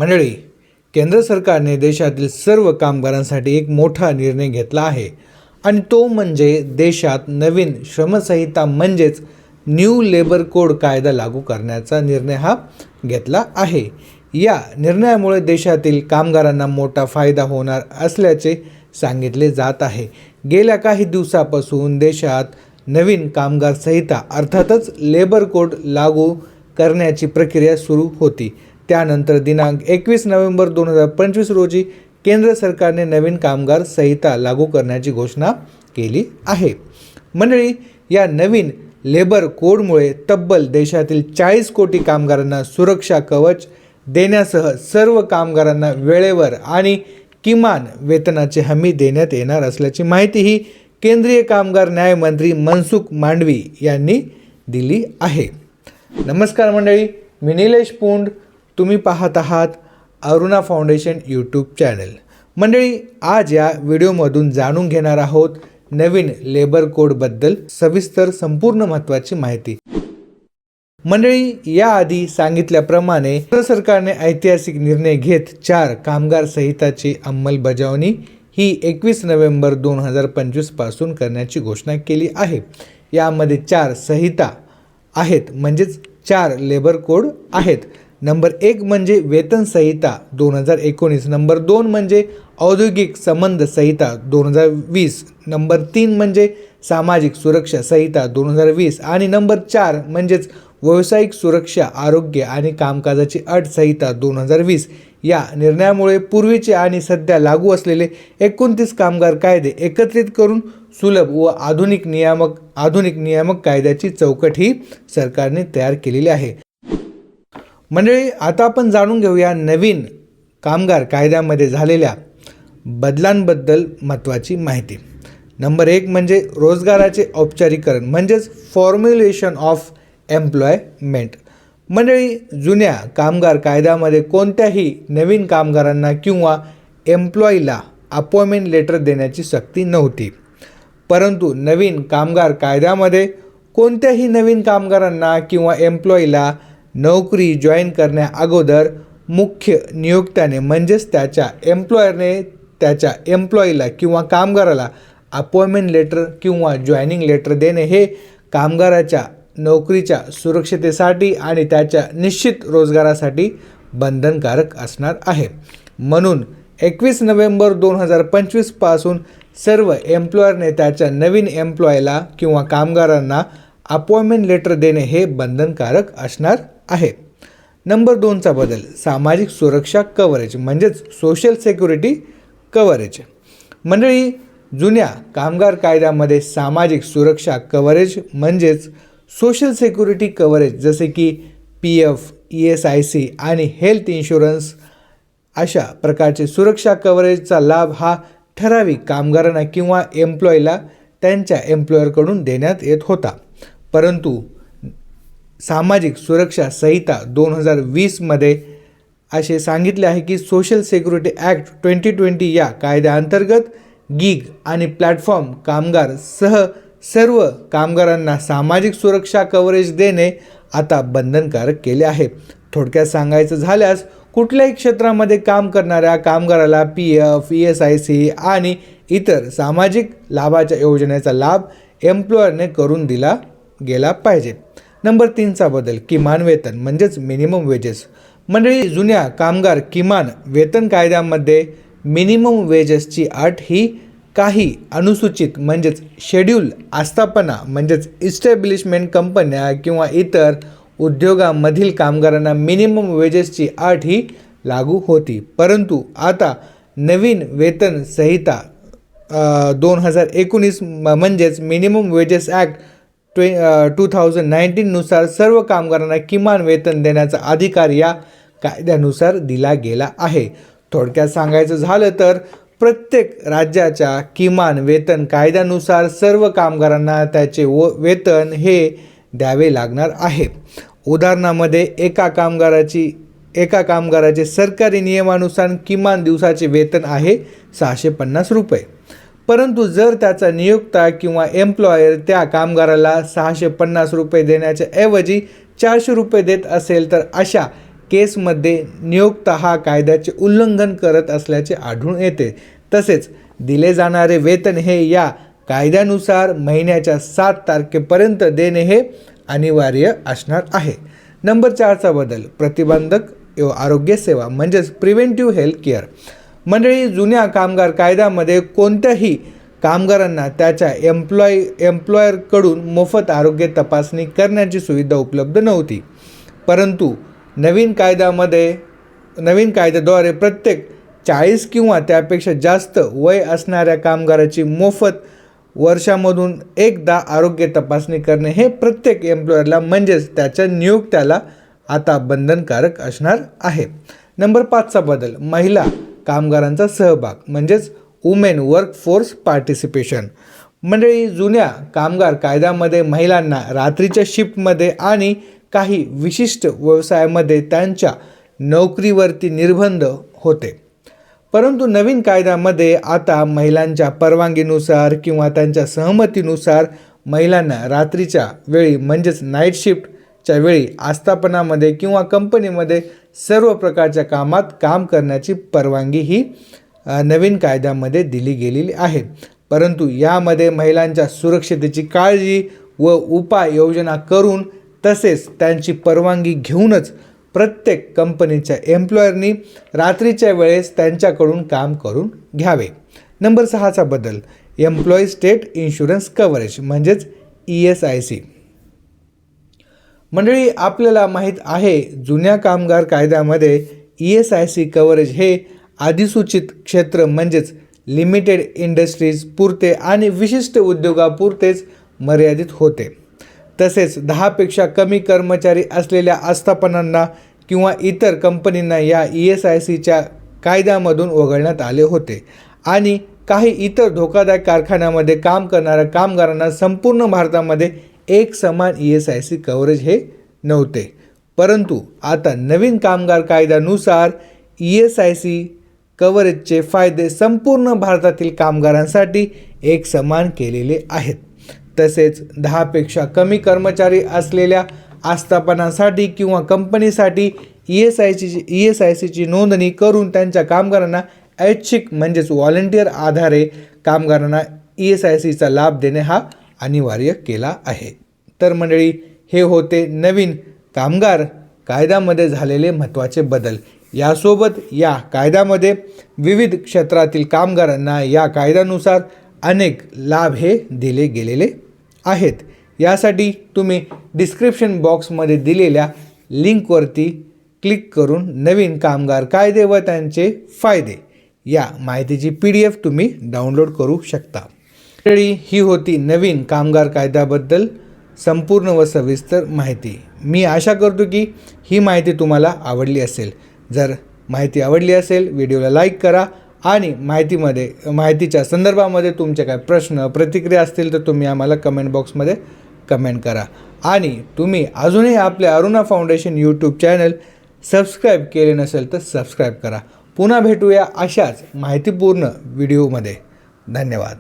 मंडळी, केंद्र सरकारने देशातील सर्व कामगारांसाठी एक मोठा निर्णय घेतला आहे आणि तो म्हणजे देशात नवीन श्रमसंहिता म्हणजेच न्यू लेबर कोड कायदा लागू करण्याचा निर्णय हा घेतला आहे। या निर्णयामुळे देशातील कामगारांना मोठा फायदा होणार असल्याचे सांगितले जात आहे। गेल्या काही दिवसापासून देशात नवीन कामगार संहिता अर्थातच लेबर कोड लागू करण्याची प्रक्रिया सुरू होती। त्यानंतर दिनांक 21 नोव्हेंबर 2025 रोजी केंद्र सरकारने नवीन कामगार संहिता लागू करण्याची घोषणा केली आहे। मंडळी, या नवीन लेबर कोडमुळे तब्बल देशातील 40 कोटी कामगारांना सुरक्षा कवच देण्यासह सर्व कामगारांना वेळेवर आणि किमान वेतनाची हमी देण्यात येणार असल्याची माहिती ही केंद्रीय कामगार न्याय मंत्री मनसुख मांडवी यांनी दिली आहे। नमस्कार मंडळी, मी निलेश पुंड, तुम्ही पाहत आहात अरुणा फाउंडेशन यूट्यूब चॅनल। मंडळी, आज या व्हिडिओमधून जाणून घेणार आहोत नवीन लेबर कोडबद्दल सविस्तर संपूर्ण महत्त्वाची माहिती। मंडळी, याआधी सांगितल्याप्रमाणे केंद्र सरकारने ऐतिहासिक निर्णय घेत 4 कामगार संहिताची अंमलबजावणी ही 21 नोव्हेंबर 2025 पासून करण्याची घोषणा केली आहे। यामध्ये 4 संहिता आहेत, म्हणजेच 4 लेबर कोड आहेत। नंबर 1 म्हणजे वेतन संहिता 2019, नंबर 2 म्हणजे औद्योगिक संबंध संहिता 2020, नंबर 3 म्हणजे सामाजिक सुरक्षा संहिता 2020 आणि नंबर 4 म्हणजेच व्यावसायिक सुरक्षा, आरोग्य आणि कामकाजाची अट संहिता 2020। या निर्णयामुळे पूर्वीचे आणि सध्या लागू असलेले 29 कामगार कायदे एकत्रित करून सुलभ व आधुनिक नियामक कायद्याची चौकट ही सरकारने तयार केलेली आहे। मंडळी, आता आपण जाणून घेऊया नवीन कामगार कायद्यामध्ये झालेल्या बदलांबद्दल महत्त्वाची माहिती। नंबर 1 म्हणजे रोजगाराचे औपचारिकरण म्हणजेच फॉर्म्युलेशन ऑफ एम्प्लॉयमेंट। मंडळी, जुन्या कामगार कायद्यामध्ये कोणत्याही नवीन कामगारांना किंवा एम्प्लॉईला अपॉइंटमेंट लेटर देण्याची सक्ती नव्हती, परंतु नवीन कामगार कायद्यामध्ये कोणत्याही नवीन कामगारांना किंवा एम्प्लॉईला नोकरी जॉईन करण्या अगोदर मुख्य नियोक्त्याने म्हणजेच त्याच्या एम्प्लॉयरने त्याच्या एम्प्लॉईला किंवा कामगाराला अपॉइंटमेंट लेटर किंवा जॉईनिंग लेटर देणे हे कामगाराच्या नोकरीच्या सुरक्षिततेसाठी आणि त्याच्या निश्चित रोजगारासाठी बंधनकारक असणार आहे। म्हणून 21 नोव्हेंबर 2025 पासून सर्व एम्प्लॉयरने त्याच्या नवीन एम्प्लॉयला किंवा कामगारांना अपॉइंटमेंट लेटर देणे हे बंधनकारक असणार आहे। नंबर 2चा बदल सामाजिक सुरक्षा कव्हरेज म्हणजेच सोशल सिक्युरिटी कव्हरेज। मंडळी, जुन्या कामगार कायद्यामध्ये सामाजिक सुरक्षा कव्हरेज म्हणजेच सोशल सिक्युरिटी कव्हरेज जसे की PF, ESIC आणि हेल्थ इन्शुरन्स अशा प्रकारचे सुरक्षा कव्हरेजचा लाभ हा ठराविक कामगारांना किंवा एम्प्लॉईला त्यांच्या एम्प्लॉयरकडून देण्यात येत होता। परंतु सामाजिक सुरक्षा संहिता 2020 मध्ये असे सांगितले आहे की सोशल सिक्युरिटी ॲक्ट 2020 या कायद्याअंतर्गत गिग आणि प्लॅटफॉर्म कामगार सह सर्व कामगारांना सामाजिक सुरक्षा कव्हरेज देणे आता बंधनकारक केले आहे। थोडक्यात सांगायचं झाल्यास कुठल्याही क्षेत्रामध्ये काम करणाऱ्या कामगाराला PF, ESIC आणि इतर सामाजिक लाभाच्या योजनेचा लाभ एम्प्लॉयरने करून दिला गेला पाहिजे। नंबर 3चा बदल किमान वेतन म्हणजेच मिनिमम वेजेस। मंडळी, जुन्या कामगार किमान वेतन कायद्यामध्ये मिनिमम वेजेसची अट ही काही अनुसूचित म्हणजेच शेड्यूल आस्थापना म्हणजेच इस्टॅब्लिशमेंट कंपन्या किंवा इतर उद्योगांमधील कामगारांना मिनिमम वेजेसची अट ही लागू होती, परंतु आता नवीन वेतन संहिता 2019 म्हणजेच मिनिमम वेजेस ॲक्ट 2019 नुसार सर्व कामगारांना किमान वेतन देण्याचा अधिकार या कायद्यानुसार दिला गेला आहे। थोडक्यात सांगायचं झालं तर प्रत्येक राज्याच्या किमान वेतन कायद्यानुसार सर्व कामगारांना त्याचे वेतन हे द्यावे लागणार आहे। उदाहरणामध्ये एका कामगाराचे सरकारी नियमानुसार किमान दिवसाचे वेतन आहे 650 रुपये, परंतु जर त्याचा नियोक्ता किंवा एम्प्लॉयर त्या कामगाराला 650 रुपये देण्याच्या ऐवजी 400 रुपये देत असेल तर अशा केसमध्ये नियोक्ता हा कायद्याचे उल्लंघन करत असल्याचे आढळून येते. तसेच दिले जाणारे वेतन हे या कायद्यानुसार महिन्याच्या 7 तारखेपर्यंत देणे हे अनिवार्य असणार आहे. नंबर 4चा बदल, प्रतिबंधक आरोग्य सेवा म्हणजेच प्रिव्हेंटिव्ह हेल्थ केअर. मंडळी, जुन्या कामगार कायद्यामध्ये कोणत्याही कामगारांना त्याच्या एम्प्लॉयरकडून मोफत आरोग्य तपासणी करण्याची सुविधा उपलब्ध नव्हती. परंतु नवीन कायद्याद्वारे प्रत्येक 40 किंवा त्यापेक्षा जास्त वय असणाऱ्या कामगाराची मोफत वर्षामधून एकदा आरोग्य तपासणी करणे हे प्रत्येक एम्प्लॉयरला म्हणजेच त्याच्या नियोक्त्याला आता बंधनकारक असणार आहे. नंबर 5चा बदल, महिला कामगारांचा सहभाग म्हणजेच वुमेन वर्कफोर्स पार्टिसिपेशन. मंडळी, जुन्या कामगार कायद्यामध्ये महिलांना रात्रीच्या शिफ्टमध्ये आणि काही विशिष्ट व्यवसायामध्ये त्यांच्या नोकरीवरती निर्बंध होते. परंतु नवीन कायद्यामध्ये आता महिलांच्या परवानगीनुसार किंवा त्यांच्या सहमतीनुसार महिलांना रात्रीच्या वेळी म्हणजेच नाईट शिफ्टच्या वेळी आस्थापनामध्ये किंवा कंपनीमध्ये सर्व प्रकारच्या कामात काम करण्याची परवानगी ही नवीन कायद्यामध्ये दिली गेलेली आहे. परंतु यामध्ये महिलांच्या सुरक्षतेची काळजी व उपाययोजना करून तसेच त्यांची परवानगी घेऊनच प्रत्येक कंपनीच्या एम्प्लॉयरनी रात्रीच्या वेळेस त्यांच्याकडून काम करून घ्यावे. नंबर 6चा बदल, एम्प्लॉई स्टेट इन्शुरन्स कव्हरेज म्हणजेच ESIC. मंडळी, आपल्याला माहीत आहे जुन्या कामगार कायद्यामध्ये ESIC कव्हरेज हे अधिसूचित क्षेत्र म्हणजेच लिमिटेड इंडस्ट्रीज पुरते आणि विशिष्ट उद्योगापुरतेच मर्यादित होते. तसेच 10 पेक्षा कमी कर्मचारी असलेल्या आस्थापनांना किंवा इतर कंपनींना या ESICच्या कायद्यामधून वगळण्यात आले होते आणि काही इतर धोकादायक कारखान्यामध्ये काम करणाऱ्या कामगारांना संपूर्ण भारतामध्ये एक समान ESIC कव्हरेज हे नव्हते. परंतु आता नवीन कामगार कायद्यानुसार ESIC कव्हरेजचे फायदे संपूर्ण भारतातील कामगारांसाठी एक समान केलेले आहेत. तसेच 10 पेक्षा कमी कर्मचारी असलेल्या आस्थापनांसाठी किंवा कंपनीसाठी ESICची नोंदणी करून त्यांच्या कामगारांना ऐच्छिक म्हणजेच व्हॉलंटियर आधारे कामगारांना ESICचा लाभ देणे हा अनिवार्य केला आहे. तर मंडळी, हे होते नवीन कामगार कायद्यामध्ये झालेले महत्त्वाचे बदल. यासोबत या कायद्यामध्ये विविध क्षेत्रातील कामगारांना या कायद्यानुसार अनेक लाभ हे दिले गेलेले आहेत. यासाठी तुम्ही डिस्क्रिप्शन बॉक्समध्ये दिलेल्या लिंकवरती क्लिक करून नवीन कामगार कायदे व त्यांचे फायदे या माहितीची PDF तुम्ही डाउनलोड करू शकता. ही होती नवीन कामगार कायद्याबद्दल संपूर्ण व सविस्तर माहिती. मी आशा करतो की ही माहिती तुम्हाला आवडली असेल. जर माहिती आवडली असेल व्हिडिओला लाईक करा आणि माहितीच्या संदर्भामध्ये तुमचे काय प्रश्न प्रतिक्रिया असतील तर तुम्ही आम्हाला कमेंट बॉक्समध्ये कमेंट करा. आणि तुम्ही अजूनही आपल्या Aruna foundation YouTube channel subscribe केले नसेल तर सबस्क्राईब करा. पुन्हा भेटूया अशाच माहितीपूर्ण व्हिडिओमध्ये. धन्यवाद.